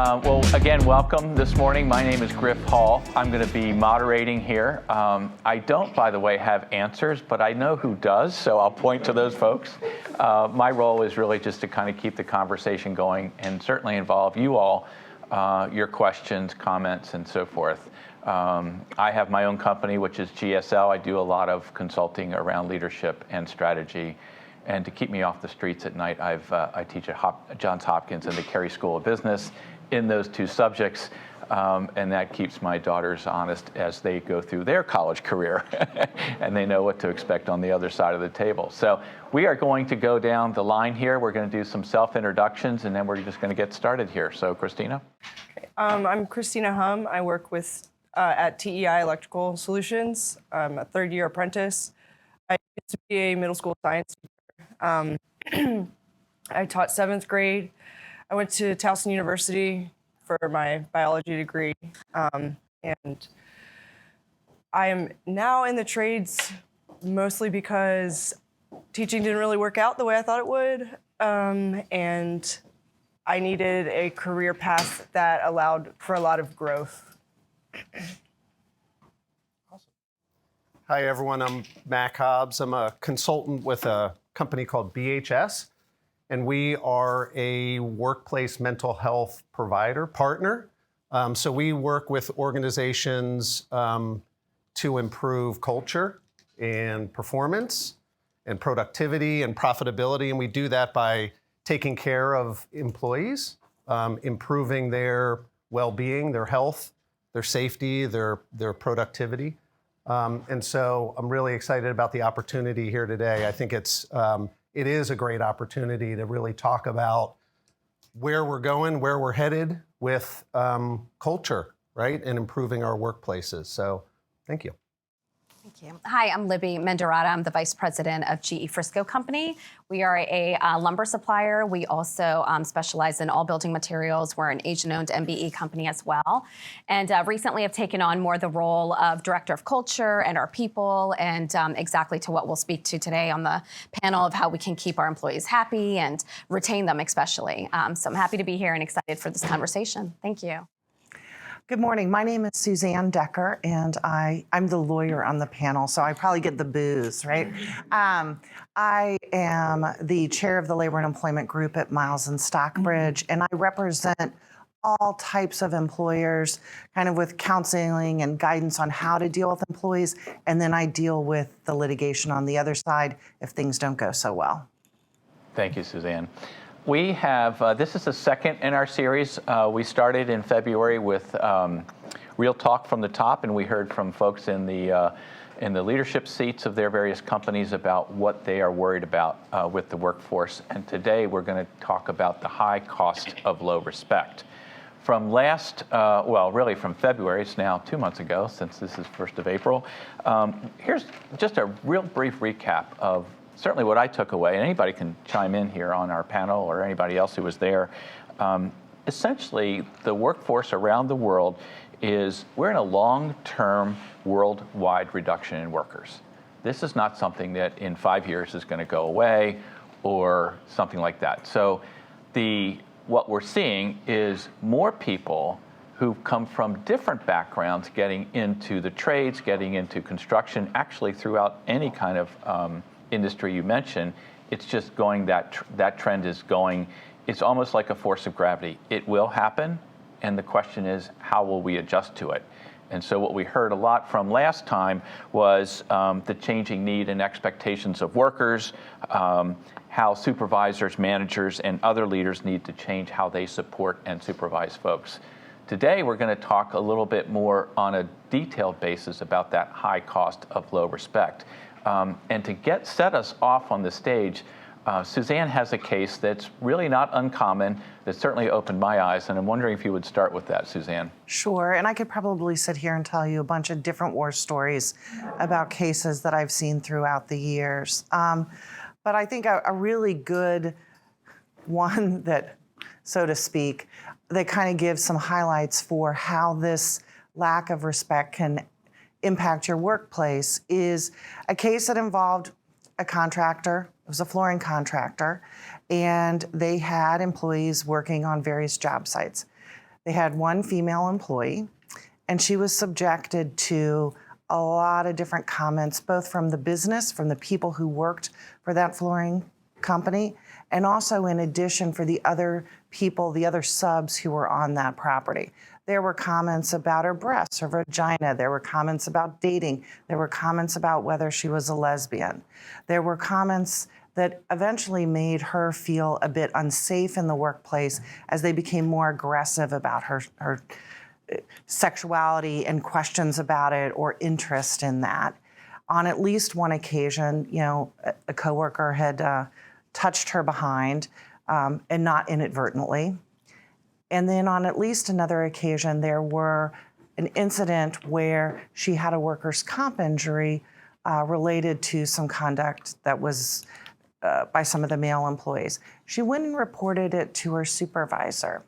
Well, again, welcome this morning. My name is Griff Hall. I'm going to be moderating here. I don't, by the way, have answers, but I know who does, so I'll point to those folks. My role is really just to kind of keep the conversation going and certainly involve you all, your questions, comments, and so forth. I have my own company, which is GSL. I do a lot of consulting around leadership and strategy. And to keep me off the streets at night, I teach at Johns Hopkins in the Carey School of Business in those two subjects. And that keeps my daughters honest as they go through their college career and they know what to expect on the other side of the table. So we are going to go down the line here. We're going to do some self-introductions and then we're just going to get started here. So Kristina. I'm Kristina Humm. I work with at TEI Electrical Solutions. I'm a third-year apprentice. I used to be a middle school science teacher. I taught 7th grade. I went to Towson University for my biology degree. And I am now in the trades mostly because teaching didn't really work out the way I thought it would. And I needed a career path that allowed for a lot of growth. Awesome. Hi, everyone. I'm Mac Hobbs. I'm a consultant with a company called BHS, and we are a workplace mental health partner. So we work with organizations to improve culture and performance and productivity and profitability, and we do that by taking care of employees, improving their well-being, their health, their safety, their productivity. And so I'm really excited about the opportunity here today. I think it is a great opportunity to really talk about where we're going, where we're headed with culture, right? And improving our workplaces. So thank you. Thank you. Hi, I'm Libby Mendiratta. I'm the Vice President of GE Frisco Company. We are a lumber supplier. We also specialize in all building materials. We're an Asian-owned MBE company as well. And recently have taken on more the role of Director of Culture and our people, and exactly to what we'll speak to today on the panel of how we can keep our employees happy and retain them especially. So I'm happy to be here and excited for this conversation. Thank you. Good morning. My name is Suzzanne Decker, and I'm the lawyer on the panel, so I probably get the boos, right? I am the chair of the Labor and Employment Group at Miles and Stockbridge, and I represent all types of employers, kind of with counseling and guidance on how to deal with employees, and then I deal with the litigation on the other side if things don't go so well. Thank you, Suzzanne. We have, this is the second in our series. We started in February with Real Talk from the Top, and we heard from folks in the leadership seats of their various companies about what they are worried about with the workforce. And today we're going to talk about the high cost of low respect. From really from February, it's now 2 months ago since this is 1st of April. Here's just a real brief recap of certainly what I took away, and anybody can chime in here on our panel or anybody else who was there. Essentially, the workforce around the world we're in a long-term worldwide reduction in workers. This is not something that in 5 years is going to go away or something like that. So what we're seeing is more people who've come from different backgrounds getting into the trades, getting into construction, actually throughout any kind of industry you mentioned. It's just going, that trend is going, it's almost like a force of gravity. It will happen, and the question is, how will we adjust to it? And so what we heard a lot from last time was the changing need and expectations of workers, how supervisors, managers, and other leaders need to change how they support and supervise folks. Today, we're going to talk a little bit more on a detailed basis about that high cost of low respect. And to set us off on the stage, Suzzanne has a case that's really not uncommon, that certainly opened my eyes, and I'm wondering if you would start with that, Suzzanne. Sure, and I could probably sit here and tell you a bunch of different war stories about cases that I've seen throughout the years. But I think a really good one that, so to speak, that kind of gives some highlights for how this lack of respect can impact your workplace is a case that involved a contractor. It was a flooring contractor, and they had employees working on various job sites. They had one female employee, and she was subjected to a lot of different comments, both from the business, from the people who worked for that flooring company, and also in addition for the other people, the other subs who were on that property. There were comments about her breasts, her vagina. There were comments about dating. There were comments about whether she was a lesbian. There were comments that eventually made her feel a bit unsafe in the workplace as they became more aggressive about her sexuality and questions about it or interest in that. On at least one occasion, a coworker had touched her behind, and not inadvertently. And then on at least another occasion, there were an incident where she had a workers' comp injury related to some conduct that was by some of the male employees. She went and reported it to her supervisor.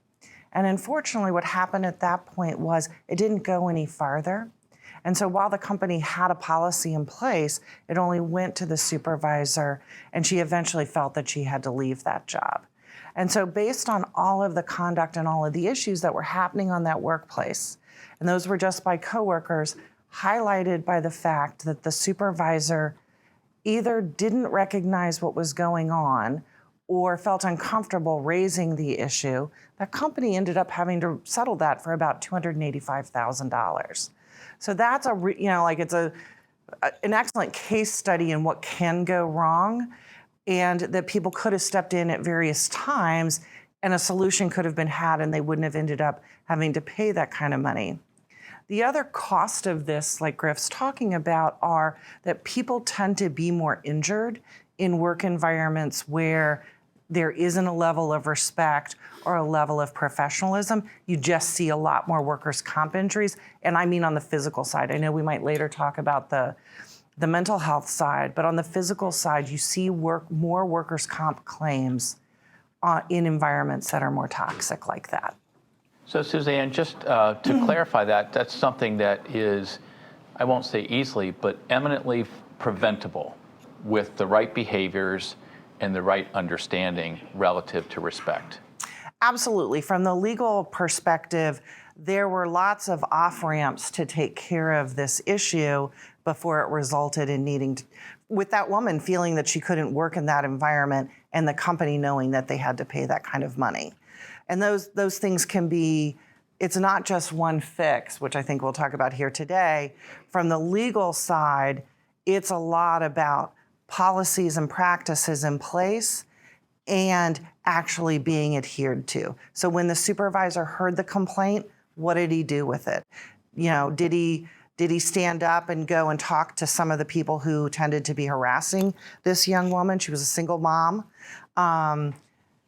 And unfortunately, what happened at that point was it didn't go any farther. And so while the company had a policy in place, it only went to the supervisor, and she eventually felt that she had to leave that job. And so based on all of the conduct and all of the issues that were happening on that workplace, and those were just by coworkers, highlighted by the fact that the supervisor either didn't recognize what was going on or felt uncomfortable raising the issue, that company ended up having to settle that for about $285,000. So that's it's an excellent case study in what can go wrong, and that people could have stepped in at various times and a solution could have been had and they wouldn't have ended up having to pay that kind of money. The other cost of this, like Griff's talking about, are that people tend to be more injured in work environments where there isn't a level of respect or a level of professionalism. You just see a lot more workers' comp injuries, and I mean on the physical side. I know we might later talk about the mental health side, but on the physical side, you see more workers' comp claims in environments that are more toxic like that. So Suzzanne, just to clarify that, that's something that is, I won't say easily, but eminently preventable with the right behaviors and the right understanding relative to respect. Absolutely. From the legal perspective, there were lots of off-ramps to take care of this issue before it resulted in needing to, with that woman feeling that she couldn't work in that environment and the company knowing that they had to pay that kind of money. And those things can be, it's not just one fix, which I think we'll talk about here today. From the legal side, it's a lot about policies and practices in place and actually being adhered to. So when the supervisor heard the complaint, what did he do with it? Did he stand up and go and talk to some of the people who tended to be harassing this young woman? She was a single mom.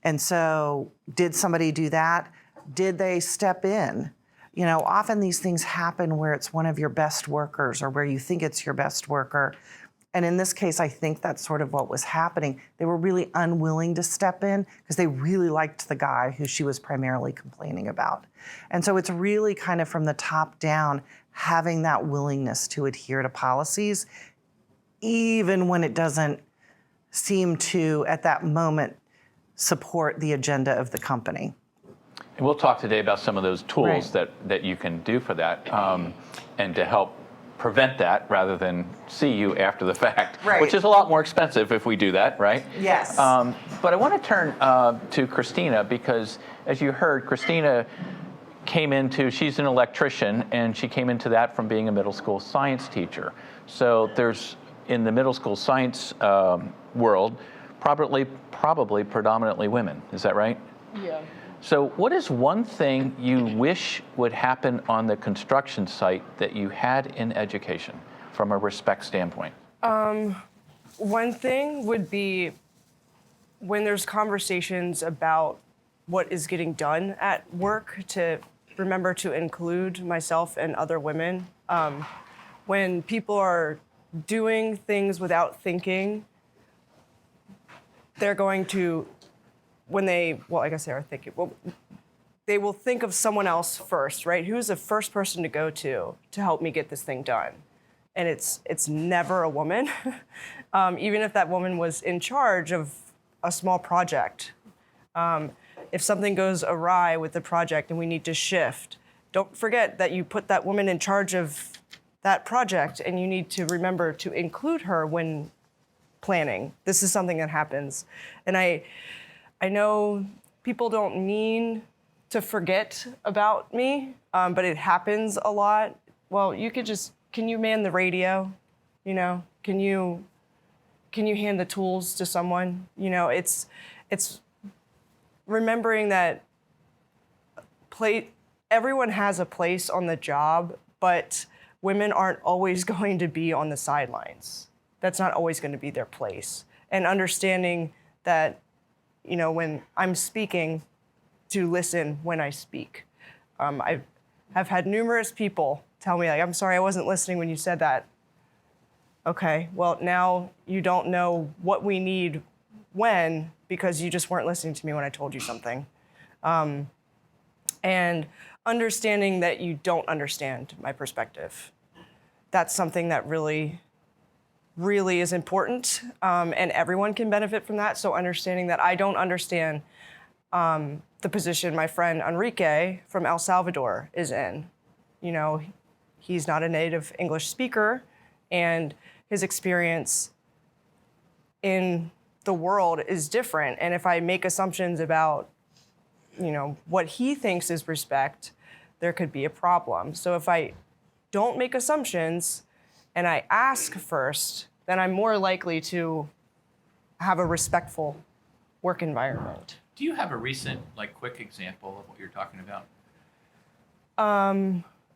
And so did somebody do that? Did they step in? Often these things happen where it's one of your best workers or where you think it's your best worker. And in this case, I think that's sort of what was happening. They were really unwilling to step in because they really liked the guy who she was primarily complaining about. And so it's really kind of from the top down, having that willingness to adhere to policies, even when it doesn't seem to, at that moment, support the agenda of the company. And we'll talk today about some of those tools that you can do for that and to help prevent that rather than see you after the fact, which is a lot more expensive if we do that, right? Yes. But I want to turn to Kristina because, as you heard, Kristina she's an electrician, and she came into that from being a middle school science teacher. So there's, in the middle school science world, probably predominantly women. Is that right? Yeah. So what is one thing you wish would happen on the construction site that you had in education from a respect standpoint? One thing would be when there's conversations about what is getting done at work, to remember to include myself and other women. When people are doing things without thinking, they're going to, they will think of someone else first, right? Who's the first person to go to help me get this thing done? And it's never a woman, even if that woman was in charge of a small project. if something goes awry with the project and we need to shift, don't forget that you put that woman in charge of that project, and you need to remember to include her when planning. This is something that happens. And I know people don't mean to forget about me, but it happens a lot. Well, can you man the radio? You know, can you hand the tools to someone? You know, it's remembering that everyone has a place on the job, but women aren't always going to be on the sidelines. That's not always going to be their place. And understanding that, you know, when I'm speaking, to listen when I speak. I have had numerous people tell me, like, I'm sorry, I wasn't listening when you said that. Okay, well, now you don't know what we need when, because you just weren't listening to me when I told you something. And understanding that you don't understand my perspective. That's something that really, really is important, and everyone can benefit from that. So understanding that I don't understand the position my friend Enrique from El Salvador is in. You know, he's not a native English speaker, and his experience in the world is different. And if I make assumptions about, you know, what he thinks is respect, there could be a problem. So if I don't make assumptions and I ask first, then I'm more likely to have a respectful work environment. Do you have a recent, like, quick example of what you're talking about?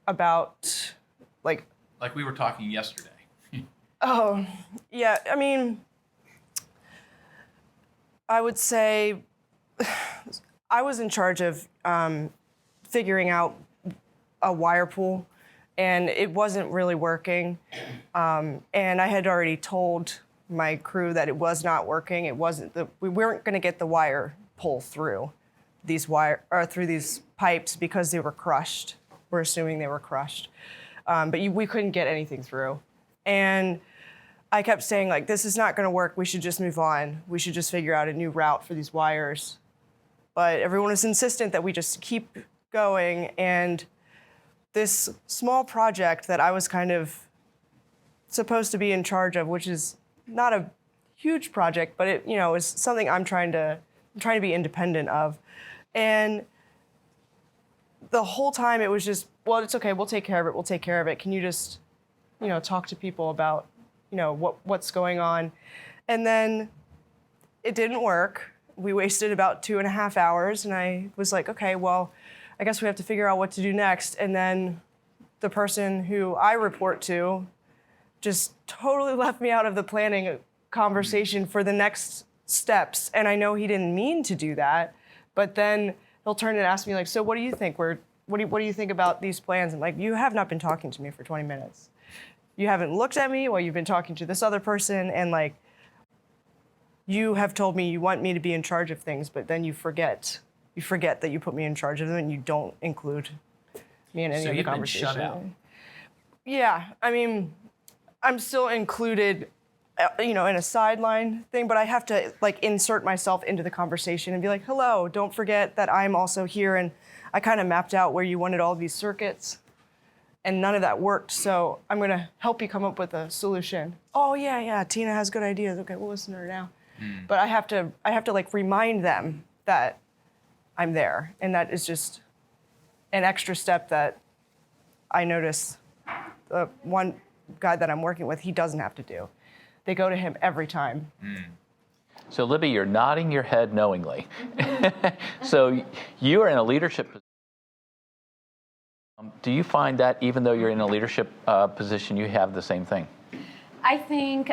About, like we were talking yesterday. Oh, yeah, I mean, I would say I was in charge of figuring out a wire pool, and it wasn't really working. And I had already told my crew that it was not working. We weren't going to get the wire pull through through these pipes because they were crushed. We're assuming they were crushed, but we couldn't get anything through. And I kept saying, like, this is not going to work. We should just move on. We should just figure out a new route for these wires. But everyone was insistent that we just keep going. And this small project that I was kind of supposed to be in charge of, which is not a huge project, but it, you know, is something I'm trying to be independent of. And the whole time it was just, well, it's okay. We'll take care of it. We'll take care of it. Can you just, you know, talk to people about, you know, what's going on? And then it didn't work. We wasted about 2.5 hours, and I was like, okay, well, I guess we have to figure out what to do next. And then the person who I report to just totally left me out of the planning conversation for the next steps. And I know he didn't mean to do that, but then he'll turn and ask me, like, so what do you think? What do you think about these plans? And, like, you have not been talking to me for 20 minutes. You haven't looked at me while you've been talking to this other person, and, like, you have told me you want me to be in charge of things, but then you forget that you put me in charge of them, and you don't include me in any of the conversation. So you've been shut out. Yeah, I mean, I'm still included, you know, in a sideline thing, but I have to, like, insert myself into the conversation and be like, hello, don't forget that I'm also here, and I kind of mapped out where you wanted all these circuits, and none of that worked, so I'm going to help you come up with a solution. Oh, yeah, Tina has good ideas. Okay, we'll listen to her now. But I have to like remind them that I'm there, and that is just an extra step that I notice the one guy that I'm working with, he doesn't have to do. They go to him every time. So, Libby, you're nodding your head knowingly. So you are in a leadership position. Do you find that even though you're in a leadership position, you have the same thing? I think,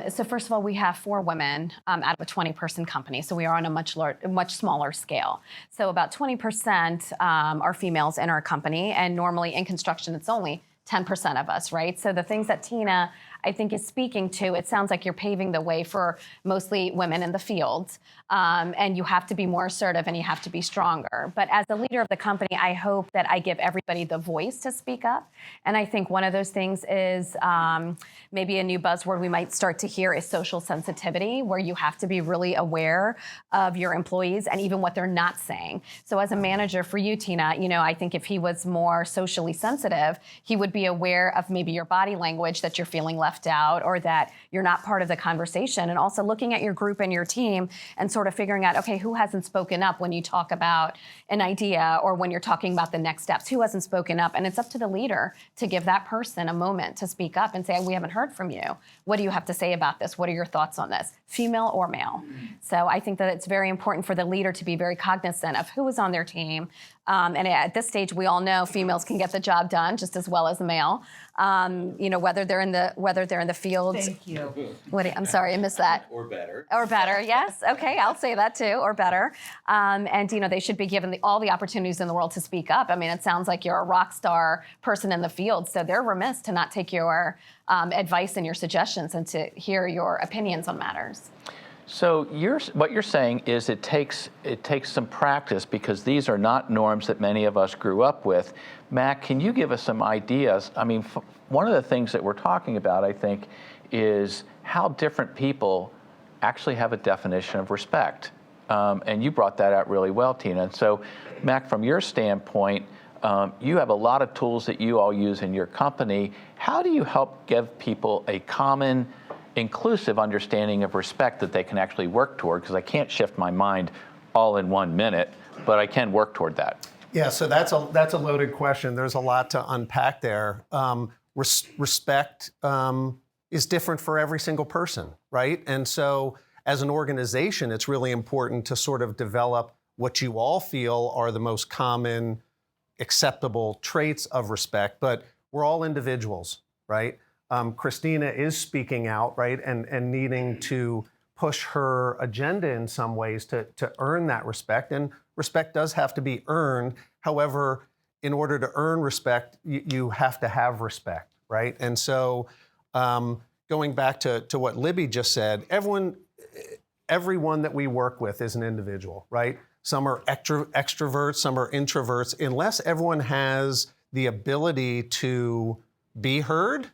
so first of all, we have 4 women out of a 20-person company, so we are on a much smaller scale. So about 20% are females in our company, and normally in construction, it's only 10% of us, right? So the things that Tina I think is speaking to, it sounds like you're paving the way for mostly women in the field. And you have to be more assertive and you have to be stronger. But as the leader of the company, I hope that I give everybody the voice to speak up. And I think one of those things is maybe a new buzzword we might start to hear is social sensitivity, where you have to be really aware of your employees and even what they're not saying. So as a manager for you, Tina, I think if he was more socially sensitive, he would be aware of maybe your body language, that you're feeling left out or that you're not part of the conversation. And also looking at your group and your team and sort of figuring out, okay, who hasn't spoken up when you talk about an idea or when you're talking about the next steps? Who hasn't spoken up? And it's up to the leader to give that person a moment to speak up and say, we haven't heard from you. What do you have to say about this? What are your thoughts on this? Female or male? So I think that it's very important for the leader to be very cognizant of who is on their team. And at this stage, we all know females can get the job done just as well as a male. Whether they're in the field. Thank you. I'm sorry, I missed that. Or better. Or better, yes. Okay, I'll say that too, or better. And they should be given all the opportunities in the world to speak up. I mean, it sounds like you're a rock star person in the field, so they're remiss to not take your advice and your suggestions and to hear your opinions on matters. So what you're saying is it takes some practice because these are not norms that many of us grew up with. Mac, can you give us some ideas? I mean, one of the things that we're talking about, I think, is how different people actually have a definition of respect. And you brought that out really well, Tina. And so, Mac, from your standpoint, you have a lot of tools that you all use in your company. How do you help give people a common, inclusive understanding of respect that they can actually work toward? Because I can't shift my mind all in 1 minute, but I can work toward that. Yeah, so that's a loaded question. There's a lot to unpack there. Respect is different for every single person, right? And so as an organization, it's really important to sort of develop what you all feel are the most common acceptable traits of respect, but we're all individuals, right? Kristina is speaking out, right, and needing to push her agenda in some ways to earn that respect. And respect does have to be earned. However, in order to earn respect, you have to have respect, right? And so going back to what Libby just said, everyone that we work with is an individual, right? Some are extroverts, some are introverts. Unless everyone has the ability to be heard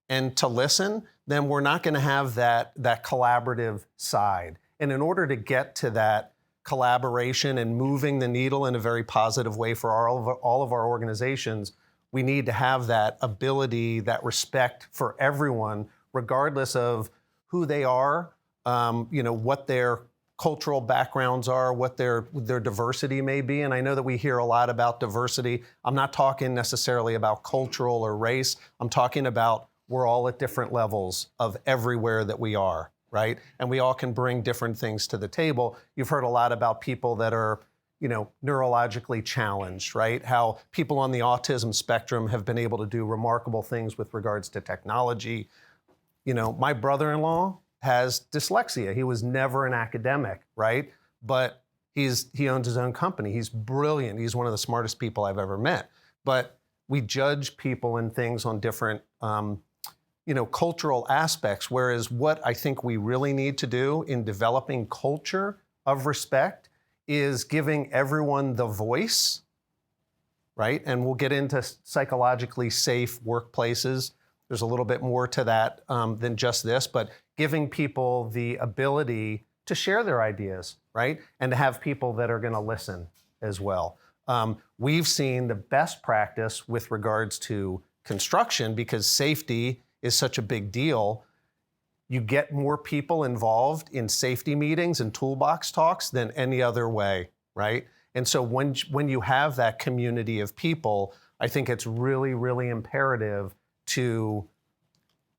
and to listen, then we're not going to have that collaborative side. And in order to get to that collaboration and moving the needle in a very positive way for all of our organizations, we need to have that ability, that respect for everyone, regardless of who they are, what their cultural backgrounds are, what their diversity may be. And I know that we hear a lot about diversity. I'm not talking necessarily about cultural or race. I'm talking about we're all at different levels of everywhere that we are, right? And we all can bring different things to the table. You've heard a lot about people that are, neurologically challenged, right? How people on the autism spectrum have been able to do remarkable things with regards to technology. My brother-in-law has dyslexia. He was never an academic, right? But he owns his own company. He's brilliant. He's one of the smartest people I've ever met. But we judge people and things on different cultural aspects, whereas what I think we really need to do in developing culture of respect is giving everyone the voice, right? And we'll get into psychologically safe workplaces. There's a little bit more to that than just this, but giving people the ability to share their ideas, right? And to have people that are going to listen as well. We've seen the best practice with regards to construction, because safety is such a big deal. You get more people involved in safety meetings and toolbox talks than any other way, right? And so when you have that community of people, I think it's really, really imperative to,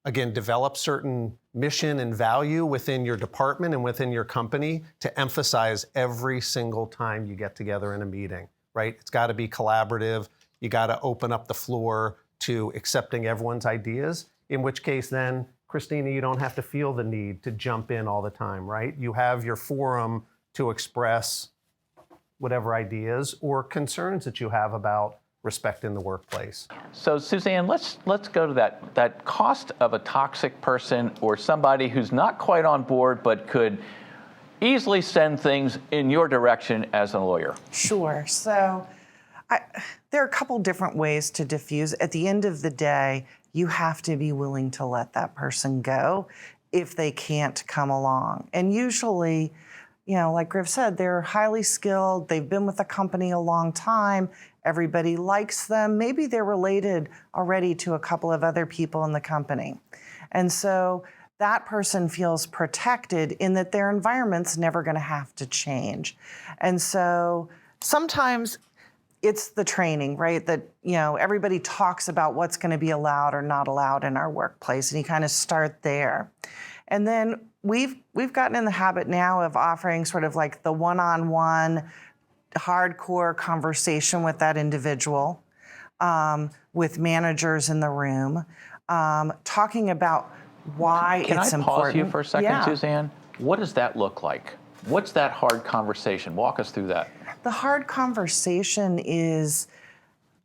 again, develop certain mission and value within your department and within your company to emphasize every single time you get together in a meeting, right? It's got to be collaborative. You got to open up the floor to accepting everyone's ideas, in which case then, Kristina, you don't have to feel the need to jump in all the time, right? You have your forum to express whatever ideas or concerns that you have about respect in the workplace. So Suzzanne, let's go to that cost of a toxic person or somebody who's not quite on board but could easily send things in your direction as a lawyer. Sure. So there are a couple different ways to diffuse. At the end of the day, you have to be willing to let that person go if they can't come along. And usually, like Griff said, they're highly skilled. They've been with the company a long time. Everybody likes them. Maybe they're related already to a couple of other people in the company. And so that person feels protected in that their environment's never going to have to change. And so sometimes it's the training, right? That, everybody talks about what's going to be allowed or not allowed in our workplace, and you kind of start there. And then we've gotten in the habit now of offering sort of like the one-on-one hardcore conversation with that individual, with managers in the room, talking about why Can it's I important. pause you for a second, Yeah. Suzzanne? What does that look like? What's that hard conversation? Walk us through that. The hard conversation is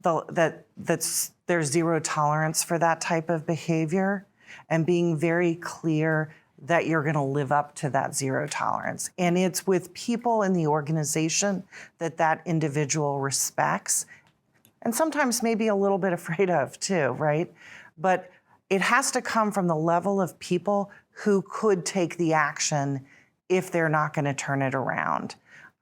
there's zero tolerance for that type of behavior, and being very clear that you're going to live up to that zero tolerance. And it's with people in the organization that individual respects, and sometimes maybe a little bit afraid of too, right? But it has to come from the level of people who could take the action if they're not going to turn it around.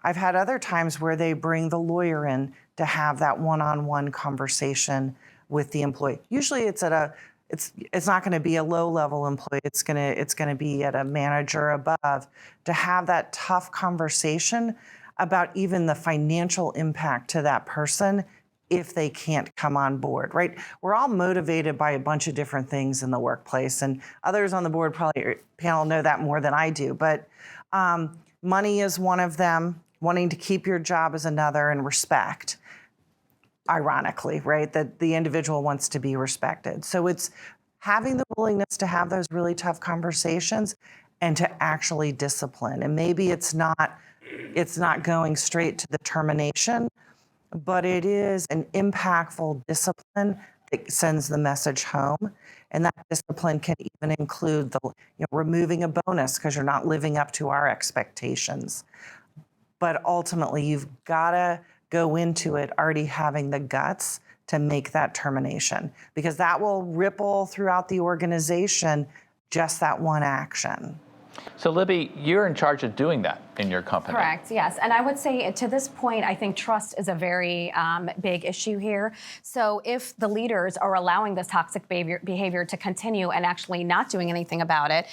I've had other times where they bring the lawyer in to have that one-on-one conversation with the employee. Usually it's not going to be a low-level employee. It's going to be at a manager above, to have that tough conversation about even the financial impact to that person if they can't come on board, right? We're all motivated by a bunch of different things in the workplace, and others on the board panel know that more than I do, but money is one of them, wanting to keep your job is another, and respect, ironically, right? That the individual wants to be respected. So it's having the willingness to have those really tough conversations and to actually discipline. And maybe it's not going straight to the termination, but it is an impactful discipline that sends the message home. And that discipline can even include removing a bonus because you're not living up to our expectations. But ultimately, you've got to go into it already having the guts to make that termination, because that will ripple throughout the organization, just that one action. So Libby, you're in charge of doing that in your company. Correct, yes. And I would say to this point, I think trust is a very big issue here. So if the leaders are allowing this toxic behavior to continue and actually not doing anything about it,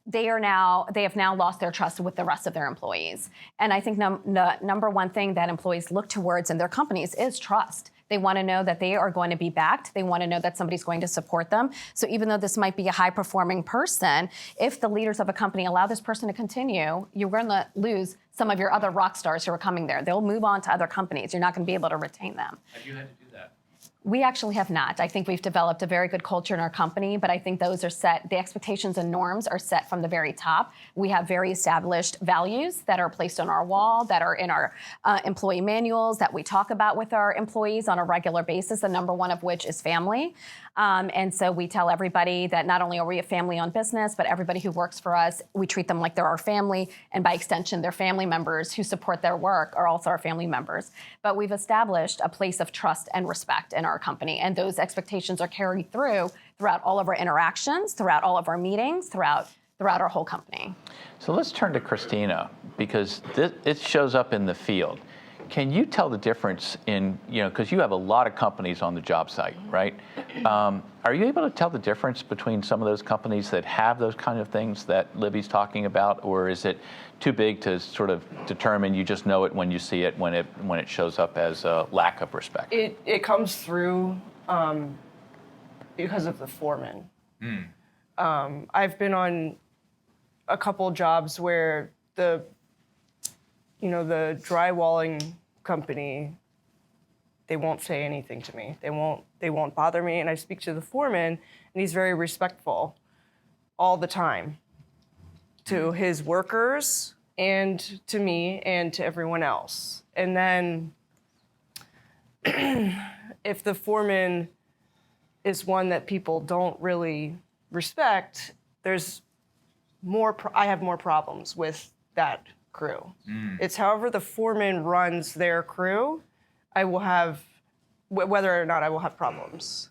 they have now lost their trust with the rest of their employees. And I think the number one thing that employees look towards in their companies is trust. They want to know that they are going to be backed. They want to know that somebody's going to support them. So even though this might be a high-performing person, if the leaders of a company allow this person to continue, you're going to lose some of your other rock stars who are coming there. They'll move on to other companies. You're not going to be able to retain them. Have you had to do that? We actually have not. I think we've developed a very good culture in our company, but I think those are set, the expectations and norms are set from the very top. We have very established values that are placed on our wall, that are in our employee manuals, that we talk about with our employees on a regular basis, the number one of which is family. And so we tell everybody that not only are we a family-owned business, but everybody who works for us, we treat them like they're our family, and by extension, their family members who support their work are also our family members. But we've established a place of trust and respect in our company, and those expectations are carried throughout all of our interactions, throughout all of our meetings, throughout our whole company. So let's turn to Kristina, because it shows up in the field. Can you tell the difference in, because you have a lot of companies on the job site, right? Are you able to tell the difference between some of those companies that have those kind of things that Libby's talking about, or is it too big to sort of determine, you just know it when you see it, when it shows up as a lack of respect? It comes through because of the foreman. I've been on a couple jobs where the drywalling company, they won't say anything to me. They won't bother me, and I speak to the foreman, and he's very respectful all the time to his workers and to me and to everyone else. And then if the foreman is one that people don't really respect, there's more. I have more problems with that crew. It's however the foreman runs their crew, I will have, whether or not I will have problems.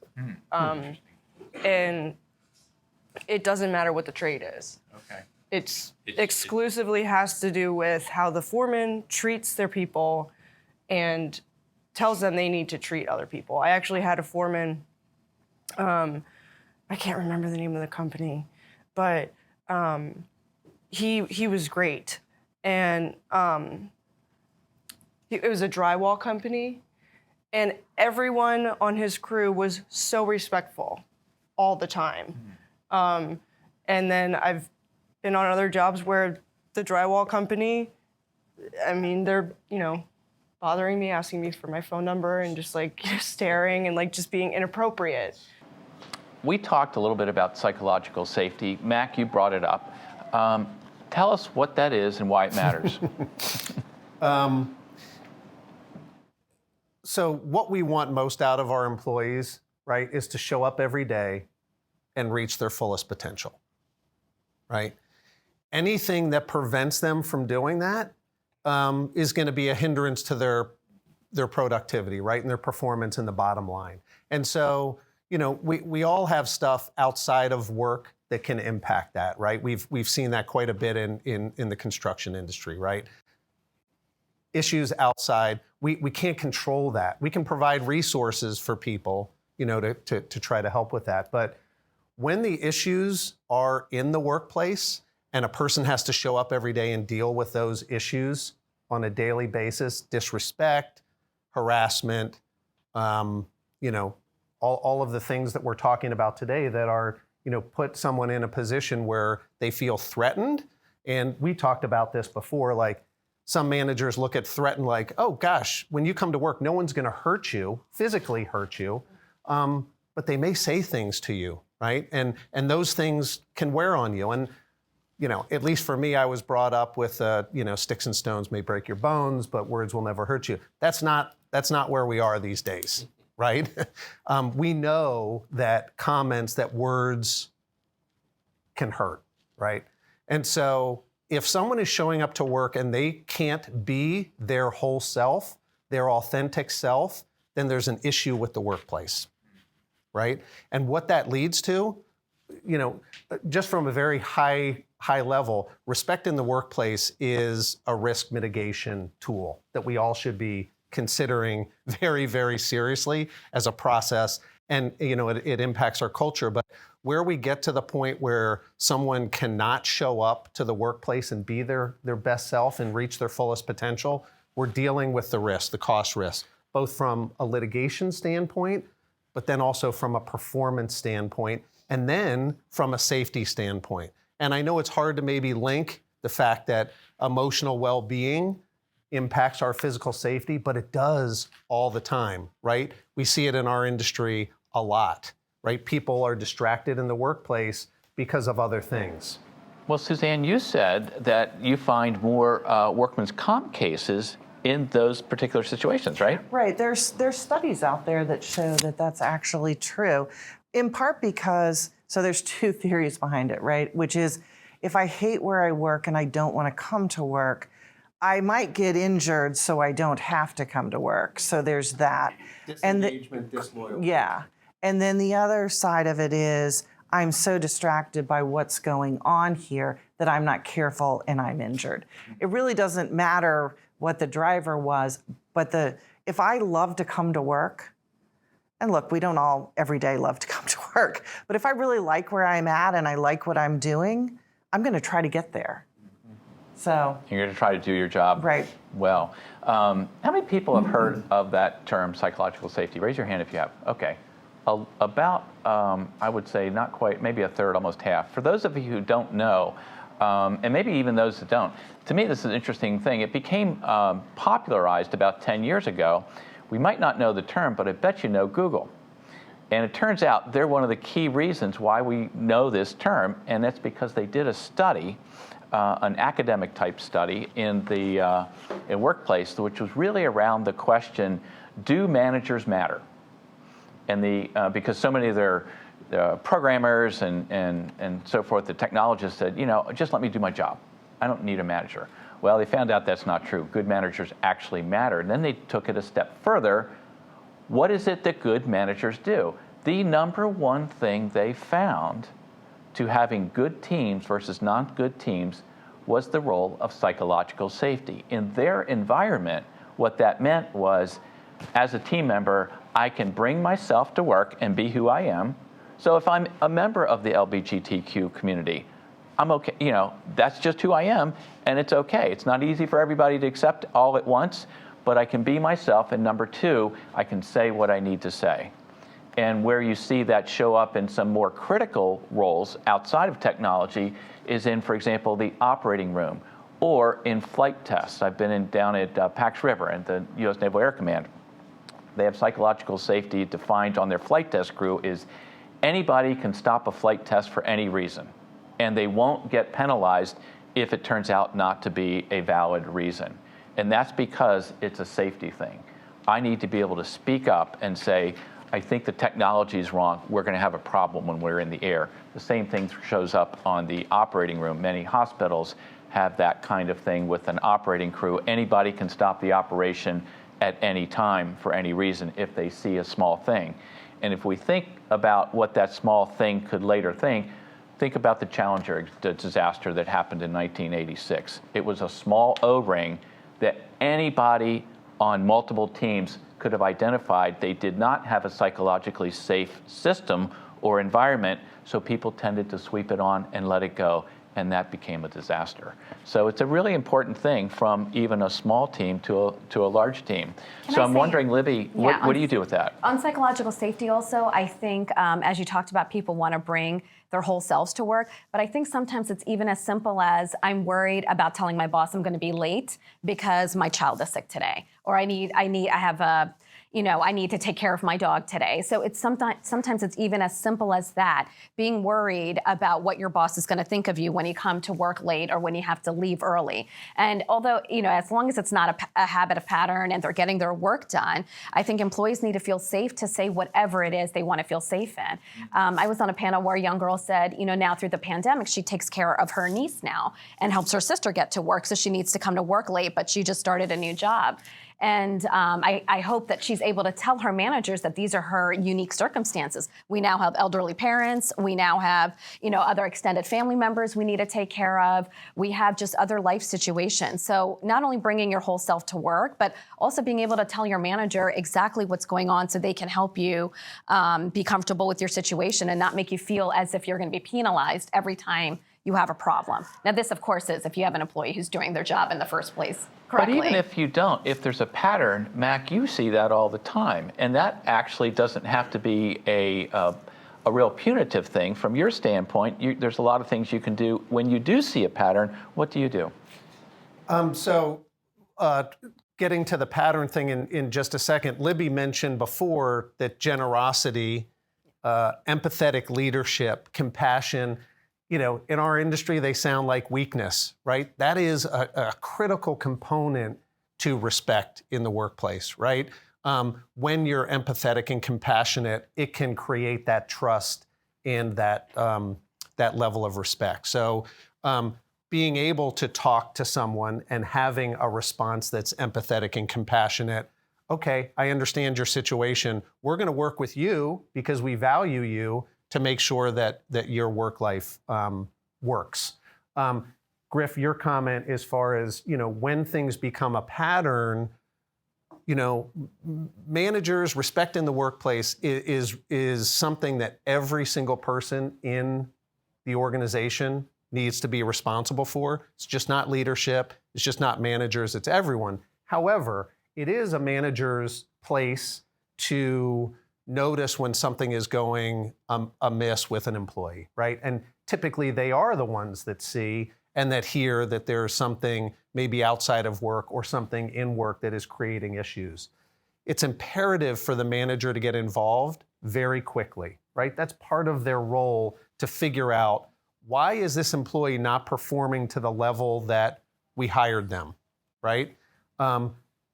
And it doesn't matter what the trade is. Okay. It's exclusively has to do with how the foreman treats their people and tells them they need to treat other people. I actually had a foreman, I can't remember the name of the company, but he was great. And it was a drywall company, and everyone on his crew was so respectful all the time. And then I've been on other jobs where the drywall company, I mean, they're, bothering me, asking me for my phone number and just like staring and like just being inappropriate. We talked a little bit about psychological safety. Mac, you brought it up. Tell us what that is and why it matters. So what we want most out of our employees, right, is to show up every day and reach their fullest potential, right? Anything that prevents them from doing that is going to be a hindrance to their productivity, right, and their performance in the bottom line. And so, we all have stuff outside of work that can impact that, right? We've seen that quite a bit in the construction industry, right? Issues outside, we can't control that. We can provide resources for people, to try to help with that. But when the issues are in the workplace and a person has to show up every day and deal with those issues on a daily basis, disrespect, harassment, all of the things that we're talking about today that are, put someone in a position where they feel threatened. And we talked about this before, like some managers look at threatened like, oh gosh, when you come to work, no one's gonna hurt you, physically hurt you, but they may say things to you, right? And those things can wear on you. And at least for me, I was brought up with, sticks and stones may break your bones, but words will never hurt you. That's not where we are these days, right? We know that comments, that words can hurt, right? And so if someone is showing up to work and they can't be their whole self, their authentic self, then there's an issue with the workplace, right? And what that leads to, just from a very high level, respect in the workplace is a risk mitigation tool that we all should be considering very, very seriously as a process. And, it impacts our culture. But where we get to the point where someone cannot show up to the workplace and be their best self and reach their fullest potential, we're dealing with the risk, the cost risk, both from a litigation standpoint, but then also from a performance standpoint, and then from a safety standpoint. And I know it's hard to maybe link the fact that emotional well-being impacts our physical safety, but it does all the time, right? We see it in our industry a lot, right? People are distracted in the workplace because of other things. Well, Suzzanne, you said that you find more workman's comp cases in those particular situations, right? Right. There's studies out there that show that that's actually true, in part because, so there's two theories behind it, right? Which is, if I hate where I work and I don't want to come to work, I might get injured so I don't have to come to work. So there's that. Disengagement, disloyalty. Yeah. And then the other side of it is, I'm so distracted by what's going on here that I'm not careful and I'm injured. It really doesn't matter what the driver was, but if I love to come to work, and look, we don't all every day love to come to work, but if I really like where I'm at and I like what I'm doing, I'm going to try to get there. So you're going to try to do your job right. Well. How many people have heard of that term, psychological safety? Raise your hand if you have. Okay. About, I would say, not quite, maybe a third, almost half. For those of you who don't know, and maybe even those that don't, to me this is an interesting thing. It became popularized about 10 years ago. We might not know the term, but I bet you know Google. And it turns out they're one of the key reasons why we know this term, and that's because they did a study, an academic type study in the workplace, which was really around the question, do managers matter? And because so many of their programmers and so forth, the technologists said, just let me do my job. I don't need a manager. Well, they found out that's not true. Good managers actually matter. And then they took it a step further. What is it that good managers do? The number one thing they found to having good teams versus non-good teams was the role of psychological safety. In their environment, what that meant was, as a team member, I can bring myself to work and be who I am. So if I'm a member of the LGBTQ community, I'm okay, that's just who I am, and it's okay. It's not easy for everybody to accept all at once, but I can be myself, and number two, I can say what I need to say. And where you see that show up in some more critical roles outside of technology is in, for example, the operating room or in flight tests. I've been down at Pax River and the U.S. Naval Air Command. They have psychological safety defined on their flight test crew is anybody can stop a flight test for any reason, and they won't get penalized if it turns out not to be a valid reason. And that's because it's a safety thing. I need to be able to speak up and say, I think the technology is wrong. We're going to have a problem when we're in the air. The same thing shows up on the operating room. Many hospitals have that kind of thing with an operating crew. Anybody can stop the operation at any time for any reason if they see a small thing. And if we think about what that small thing could later think about the Challenger disaster that happened in 1986. It was a small O-ring that anybody on multiple teams could have identified. They did not have a psychologically safe system or environment, so people tended to sweep it on and let it go, and that became a disaster. So it's a really important thing from even a small team to a large team. So I'm wondering, Libby, what do you do with that? On psychological safety also, I think, as you talked about, people want to bring their whole selves to work, but I think sometimes it's even as simple as I'm worried about telling my boss I'm going to be late because my child is sick today, or I need to take care of my dog today. So it's sometimes it's even as simple as that, being worried about what your boss is going to think of you when you come to work late or when you have to leave early. And although, as long as it's not a habit, a pattern, and they're getting their work done, I think employees need to feel safe to say whatever it is they want to feel safe in. I was on a panel where a young girl said, now through the pandemic, she takes care of her niece now and helps her sister get to work. So she needs to come to work late, but she just started a new job. And I hope that she's able to tell her managers that these are her unique circumstances. We now have elderly parents. We now have, other extended family members we need to take care of. We have just other life situations. So not only bringing your whole self to work, but also being able to tell your manager exactly what's going on so they can help you be comfortable with your situation and not make you feel as if you're going to be penalized every time you have a problem. Now, this, of course, is if you have an employee who's doing their job in the first place correctly. But even if you don't, if there's a pattern, Mac, you see that all the time. And that actually doesn't have to be a real punitive thing. From your standpoint, there's a lot of things you can do. When you do see a pattern, what do you do? Getting to the pattern thing in just a second, Libby mentioned before that generosity, empathetic leadership, compassion, in our industry, they sound like weakness, right? That is a critical component to respect in the workplace, right? When you're empathetic and compassionate, it can create that trust and that level of respect. So being able to talk to someone and having a response that's empathetic and compassionate, okay, I understand your situation. We're going to work with you because we value you to make sure that your work life works. Griff, your comment as far as, when things become a pattern, managers, respect in the workplace is something that every single person in the organization needs to be responsible for. It's just not leadership. It's just not managers. It's everyone. However, it is a manager's place to notice when something is going amiss with an employee, right? And typically they are the ones that see and that hear that there's something maybe outside of work or something in work that is creating issues. It's imperative for the manager to get involved very quickly, right? That's part of their role to figure out, why is this employee not performing to the level that we hired them, right?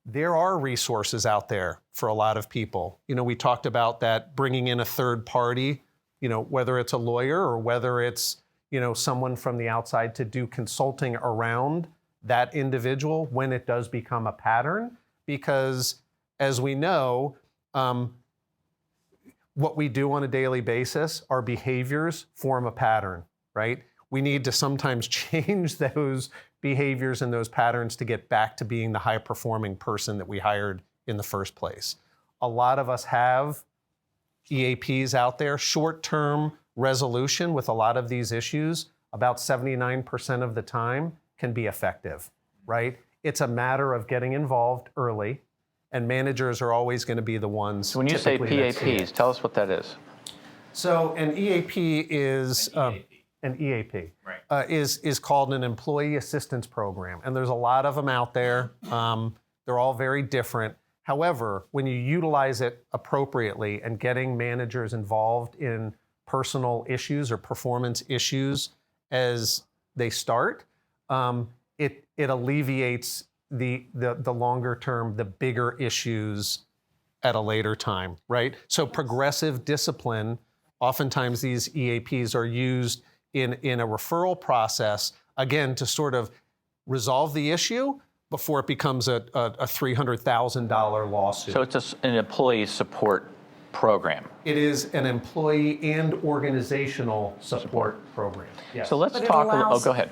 there are resources out there for a lot of people. You know, we talked about that, bringing in a third party, you know, whether it's a lawyer or whether it's, you know, someone from the outside to do consulting around that individual when it does become a pattern. Because as we know, what we do on a daily basis, our behaviors form a pattern, right? We need to sometimes change those behaviors and those patterns to get back to being the high-performing person that we hired in the first place. A lot of us have EAPs out there, short-term resolution with a lot of these issues, about 79% of the time can be effective, right? It's a matter of getting involved early, and managers are always going to be the ones. So when you say typically that see it. PAPs, tell us what that is. So an EAP is is called an employee assistance program, and there's a lot of them out there. They're all very different. However, when you utilize it appropriately and getting managers involved in personal issues or performance issues as they start, it alleviates the longer term, the bigger issues at a later time, right? So progressive discipline, oftentimes these EAPs are used in a referral process, again, to sort of resolve the issue before it becomes a $300,000 lawsuit. So it's an employee support program. It is an employee and organizational support program. Yes. So let's But it talk allows- go ahead.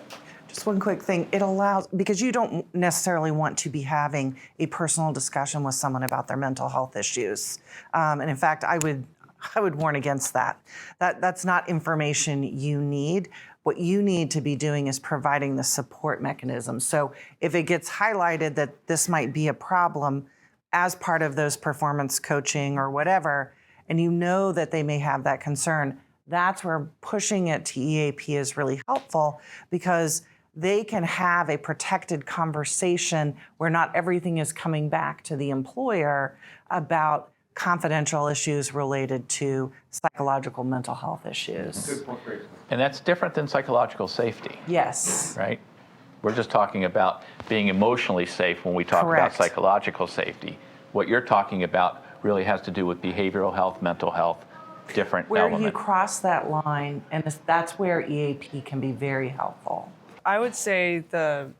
Just one quick thing. It allows, because you don't necessarily want to be having a personal discussion with someone about their mental health issues. And in fact, I would warn against that. That's not information you need. What you need to be doing is providing the support mechanism. So if it gets highlighted that this might be a problem as part of those performance coaching or whatever, and you know that they may have that concern, that's where pushing it to EAP is really helpful, because they can have a protected conversation where not everything is coming back to the employer about confidential issues related to psychological mental health issues. And that's different than psychological safety, Yes. right? We're just talking about being emotionally safe when we talk Correct. about psychological safety. What you're talking about really has to do with behavioral health, mental health, different Where you element. cross that line, and that's where EAP can be very helpful. I would say the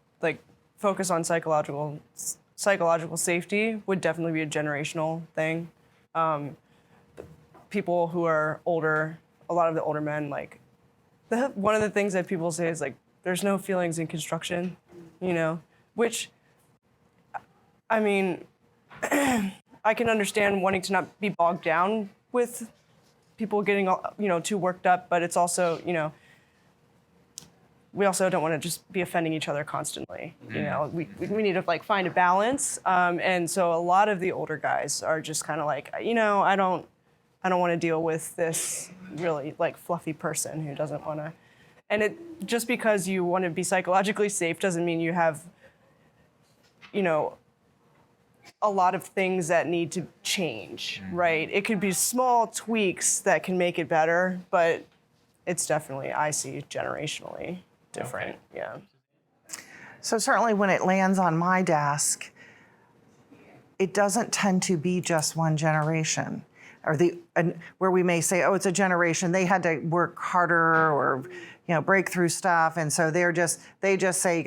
focus on psychological safety would definitely be a generational thing. People who are older, a lot of the older men, one of the things that people say is there's no feelings in construction, which, I mean, I can understand wanting to not be bogged down with people getting too worked up, but it's also, we also don't want to just be offending each other constantly. We need to find a balance. And so a lot of the older guys are just kind of I don't want to deal with this really fluffy person who doesn't want to. And just because you want to be psychologically safe doesn't mean you have, a lot of things that need to change, right? It could be small tweaks that can make it better, but it's definitely, I see, generationally different. Yeah. So certainly when it lands on my desk, it doesn't tend to be just one generation, or where we may say, oh, it's a generation, they had to work harder or break through stuff, and so they just say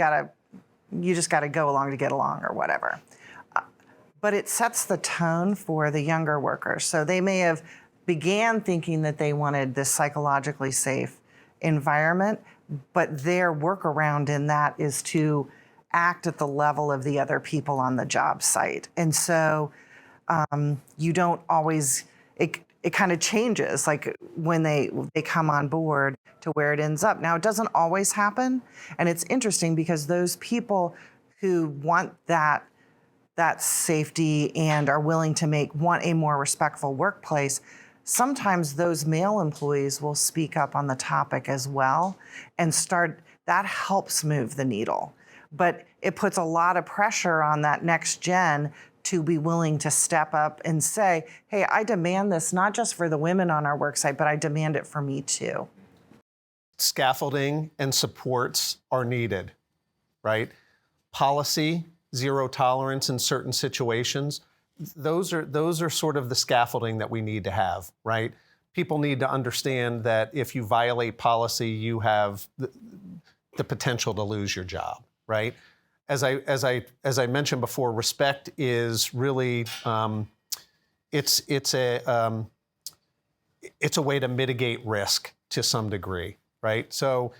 you just got to go along to get along or whatever. But it sets the tone for the younger workers. So they may have began thinking that they wanted this psychologically safe environment, but their workaround in that is to act at the level of the other people on the job site. And so you don't always, it kind of changes when they come on board to where it ends up. Now, it doesn't always happen. And it's interesting because those people who want that safety and are willing to want a more respectful workplace, sometimes those male employees will speak up on the topic as well and that helps move the needle. But it puts a lot of pressure on that next gen to be willing to step up and say, hey, I demand this not just for the women on our worksite, but I demand it for me too. Scaffolding and supports are needed, right? Policy zero tolerance in certain situations. Those are sort of the scaffolding that we need to have, right? People need to understand that if you violate policy, you have the potential to lose your job, right? As I mentioned before, respect is really it's a way to mitigate risk to some degree, right? So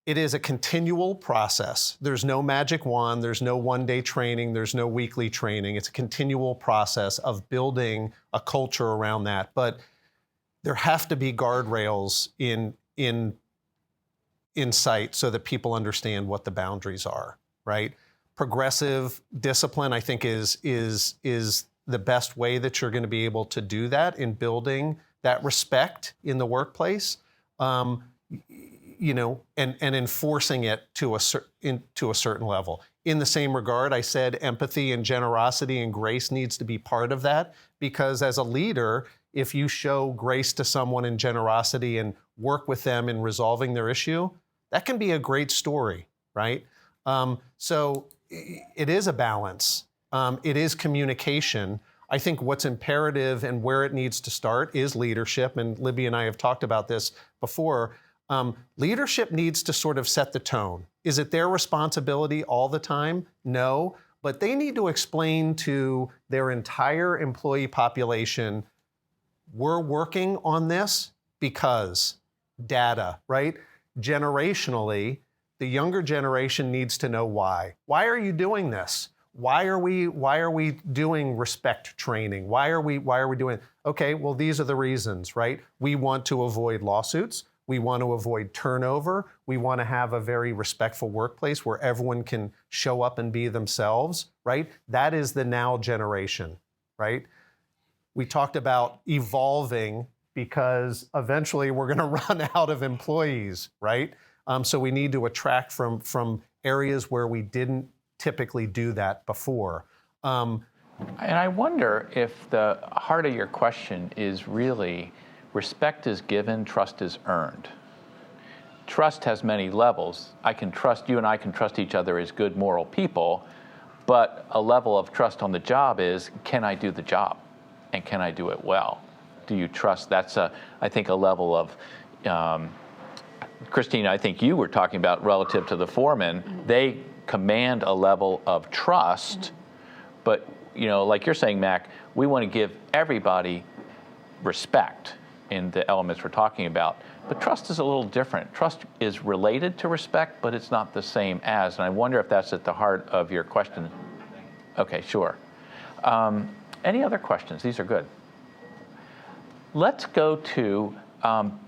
it is a continual process. There's no magic wand. There's no one-day training. There's no weekly training. It's a continual process of building a culture around that. But there have to be guardrails in sight so that people understand what the boundaries are, right? Progressive discipline, I think, is the best way that you're going to be able to do that in building that respect in the workplace. And enforcing it to a certain level. In the same regard, I said empathy and generosity and grace needs to be part of that, because as a leader, if you show grace to someone and generosity and work with them in resolving their issue, that can be a great story, right? So it is a balance. It is communication. I think what's imperative and where it needs to start is leadership, and Libby and I have talked about this before. Leadership needs to sort of set the tone. Is it their responsibility all the time? No, but they need to explain to their entire employee population, we're working on this because data, right? Generationally, the younger generation needs to know why. Why are you doing this? Why are we doing respect training? Why are we doing? Okay, well, these are the reasons, right? We want to avoid lawsuits. We want to avoid turnover. We want to have a very respectful workplace where everyone can show up and be themselves, right? That is the now generation, right? We talked about evolving because eventually we're going to run out of employees, right? So we need to attract from areas where we didn't typically do that before. And I wonder if the heart of your question is really respect is given, trust is earned. Trust has many levels. You and I can trust each other as good moral people, but a level of trust on the job is, can I do the job? And can I do it well? Do you trust? That's, I think, a level of, Kristina, I think you were talking about relative to the foreman. They command a level of trust, but, like you're saying, Mac, we want to give everybody respect in the elements we're talking about. But trust is a little different. Trust is related to respect, but it's not the same as. And I wonder if that's at the heart of your question. Okay, sure. Any other questions? These are good. Let's go to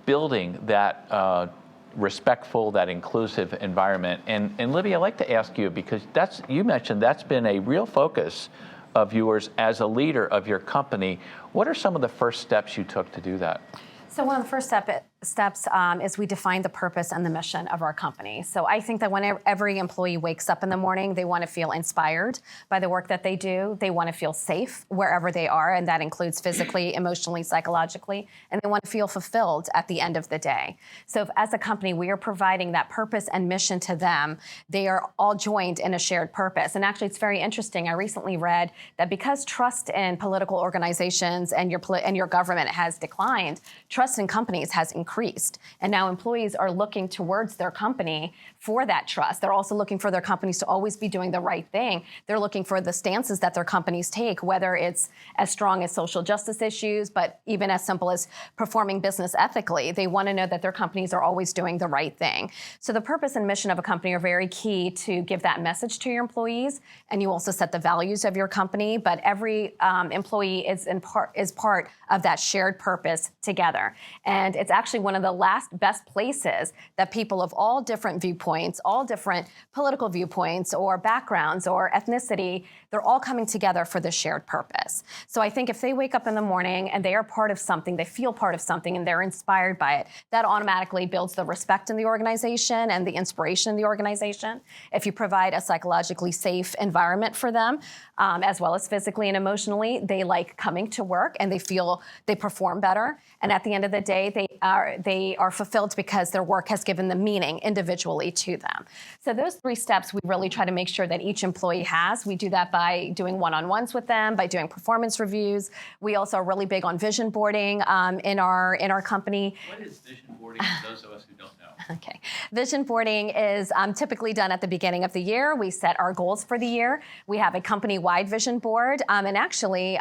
building that respectful, that inclusive environment. And Libby, I'd like to ask you, because you mentioned that's been a real focus of yours as a leader of your company. What are some of the first steps you took to do that? So one of the first steps is we define the purpose and the mission of our company. So I think that when every employee wakes up in the morning, they want to feel inspired by the work that they do. They want to feel safe wherever they are, and that includes physically, emotionally, psychologically, and they want to feel fulfilled at the end of the day. So if, as a company, we are providing that purpose and mission to them, they are all joined in a shared purpose. And actually, it's very interesting. I recently read that because trust in political organizations and your government has declined, trust in companies has increased. And now employees are looking towards their company for that trust. They're also looking for their companies to always be doing the right thing. They're looking for the stances that their companies take, whether it's as strong as social justice issues, but even as simple as performing business ethically. They want to know that their companies are always doing the right thing. So the purpose and mission of a company are very key to give that message to your employees. And you also set the values of your company, but every employee is part of that shared purpose together. And it's actually one of the best places that people of all different viewpoints, all different political viewpoints or backgrounds or ethnicity, they're all coming together for the shared purpose. So I think if they wake up in the morning and they are part of something, they feel part of something and they're inspired by it, that automatically builds the respect in the organization and the inspiration in the organization. If you provide a psychologically safe environment for them, as well as physically and emotionally, they like coming to work and they feel they perform better. And at the end of the day, they are they are fulfilled because their work has given them meaning individually to them. So those 3 steps we really try to make sure that each employee has. We do that by doing one-on-ones with them, by doing performance reviews. We also are really big on vision boarding in our company. What is vision boarding for those of us who don't know? Okay. Vision boarding is typically done at the beginning of the year. We set our goals for the year. We have a company-wide vision board. And actually,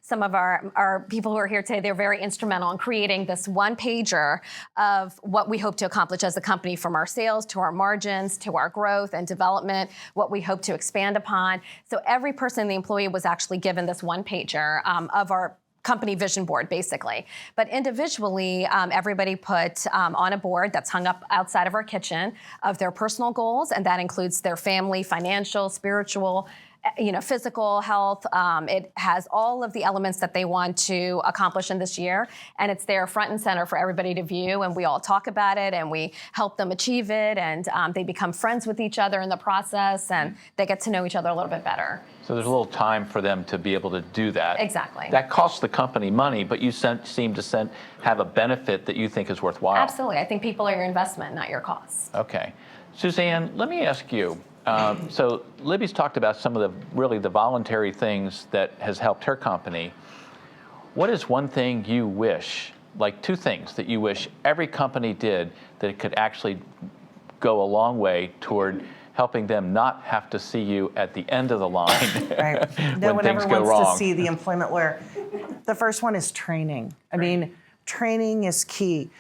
some of our people who are here today, they're very instrumental in creating this one-pager of what we hope to accomplish as a company, from our sales to our margins to our growth and development, what we hope to expand upon. So every person in the employee was actually given this one-pager of our company vision board, basically. But individually, everybody put on a board that's hung up outside of our kitchen of their personal goals, and that includes their family, financial, spiritual, physical health. It has all of the elements that they want to accomplish in this year, and it's there front and center for everybody to view, and we all talk about it, and we help them achieve it, and they become friends with each other in the process, and they get to know each other a little bit better. So there's a little time for them to be able to do that. Exactly. That costs the company money, but you seem to have a benefit that you think is worthwhile. Absolutely. I think people are your investment, not your cost. Okay. Suzzanne, let me ask you. So Libby's talked about some of the voluntary things that has helped her company. What is one thing you wish, like 2 things that you wish every company did that it could actually go a long way toward helping them not have to see you at the end of the line Right. when No one things ever go wants wrong? to see the employment lawyer. The first one is training. I mean, training is key.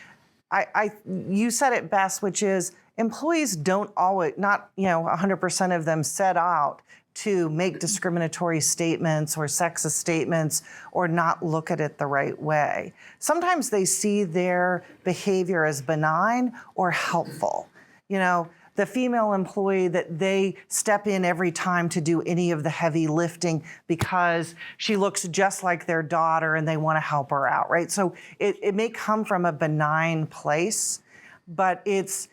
You said it best, which is employees don't always, not 100% of them set out to make discriminatory statements or sexist statements or not look at it the right way. Sometimes they see their behavior as benign or helpful. The female employee that they step in every time to do any of the heavy lifting because she looks just like their daughter and they want to help her out, right? So it may come from a benign place, but it's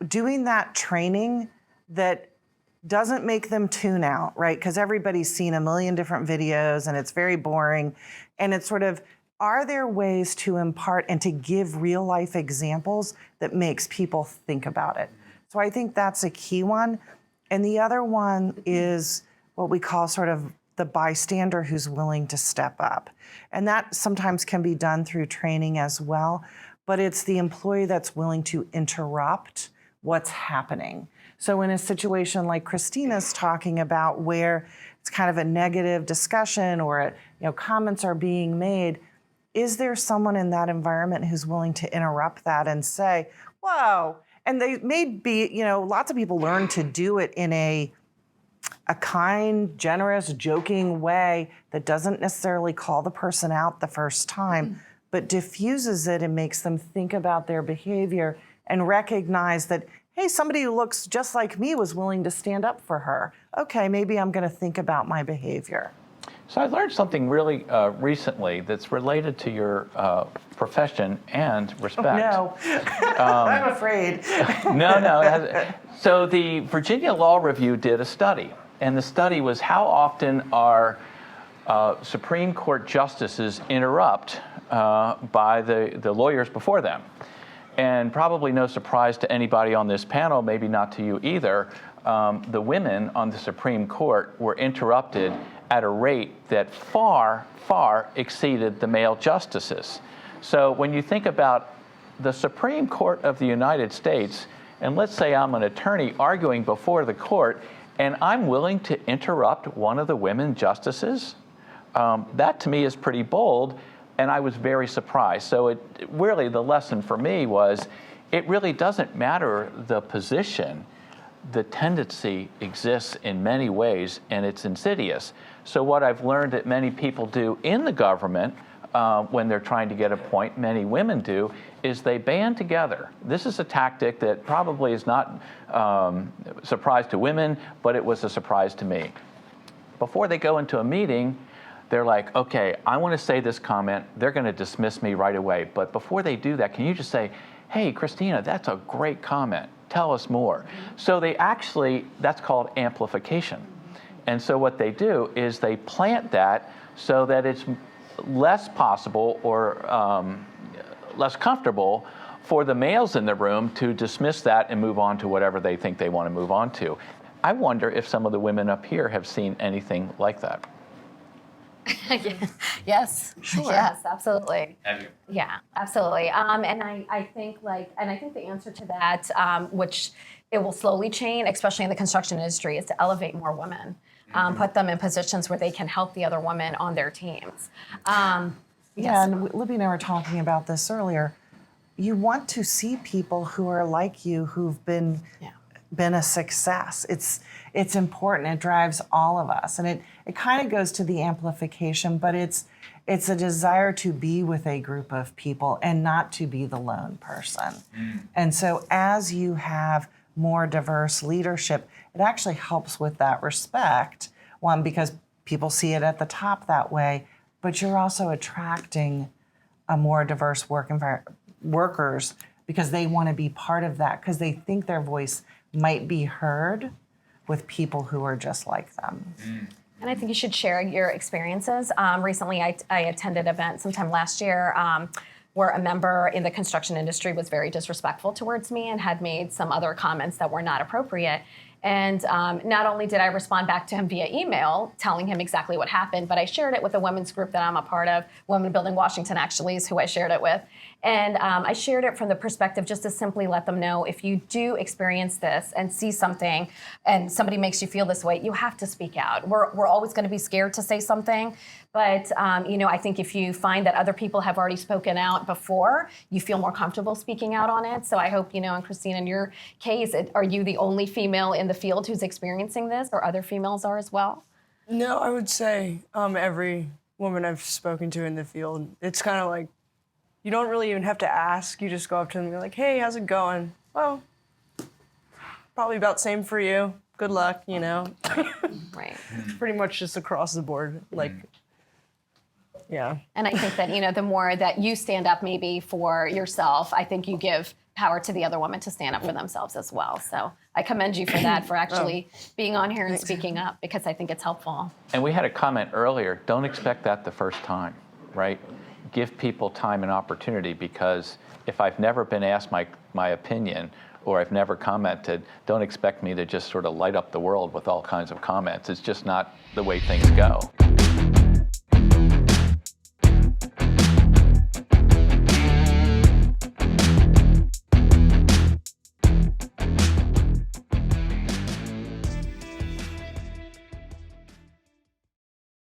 doing that training that doesn't make them tune out, right? Because everybody's seen a million different videos and it's very boring. And it's sort of, are there ways to impart and to give real life examples that makes people think about it? So I think that's a key one. And the other one is what we call sort of the bystander who's willing to step up. And that sometimes can be done through training as well, but it's the employee that's willing to interrupt what's happening. So in a situation like Kristina's talking about, where it's kind of a negative discussion or comments are being made, is there someone in that environment who's willing to interrupt that and say, whoa? And they may be, lots of people learn to do it in a kind, generous, joking way that doesn't necessarily call the person out the first time, but diffuses it and makes them think about their behavior and recognize that, hey, somebody who looks just like me was willing to stand up for her. Okay, maybe I'm going to think about my behavior. So I learned something really recently that's related to your profession and respect. No, I'm afraid. No. So the Virginia Law Review did a study, and the study was how often are Supreme Court justices interrupt by the lawyers before them. And probably no surprise to anybody on this panel, maybe not to you either, the women on the Supreme Court were interrupted at a rate that far, far exceeded the male justices. So when you think about the Supreme Court of the United States, and let's say I'm an attorney arguing before the court, and I'm willing to interrupt one of the women justices, that to me is pretty bold, and I was very surprised. So really the lesson for me was, it really doesn't matter the position. The tendency exists in many ways, and it's insidious. So what I've learned that many people do in the government when they're trying to get a point, many women do, is they band together. This is a tactic that probably is not a surprise to women, but it was a surprise to me. Before they go into a meeting, they're like, okay, I want to say this comment. They're going to dismiss me right away. But before they do that, can you just say, hey, Kristina, that's a great comment. Tell us more. So they actually, that's called amplification. And so what they do is they plant that so that it's less possible or less comfortable for the males in the room to dismiss that and move on to whatever they think they want to move on to. I wonder if some of the women up here have seen anything like that. Yes. Sure. Yes, absolutely. Have you? Yeah, absolutely. And I think the answer to that, which it will slowly change, especially in the construction industry, is to elevate more women, put them in positions where they can help the other women on their teams. Yeah, and Libby and I were talking about this earlier. You want to see people who are like you, who've been a success. It's important. It drives all of us, and it kind of goes to the amplification, but it's a desire to be with a group of people and not to be the lone person. And so as you have more diverse leadership, it actually helps with that respect. One, because people see it at the top that way, but you're also attracting a more diverse workers because they want to be part of that, because they think their voice might be heard with people who are just like them. And I think you should share your experiences. Recently, I attended an event sometime last year where a member in the construction industry was very disrespectful towards me and had made some other comments that were not appropriate. And not only did I respond back to him via email, telling him exactly what happened, but I shared it with a women's group that I'm a part of. Women Building Washington actually is who I shared it with. And I shared it from the perspective just to simply let them know, if you do experience this and see something and somebody makes you feel this way, you have to speak out. We're always going to be scared to say something. But, I think if you find that other people have already spoken out before, you feel more comfortable speaking out on it. So I hope, and Kristina, in your case, are you the only female in the field who's experiencing this, or other females are as well? No, I would say every woman I've spoken to in the field, it's kind of like, you don't really even have to ask. You just go up to them and be like, hey, how's it going? Well, probably about same for you. Good luck, Right. It's pretty much just across the board. Yeah. And I think that, the more that you stand up maybe for yourself, I think you give power to the other woman to stand up for themselves as well. So I commend you for that, for actually being on here and speaking up, because I think it's helpful. And we had a comment earlier, don't expect that the first time, right? Give people time and opportunity, because if I've never been asked my opinion, or I've never commented, don't expect me to just sort of light up the world with all kinds of comments. It's just not the way things go.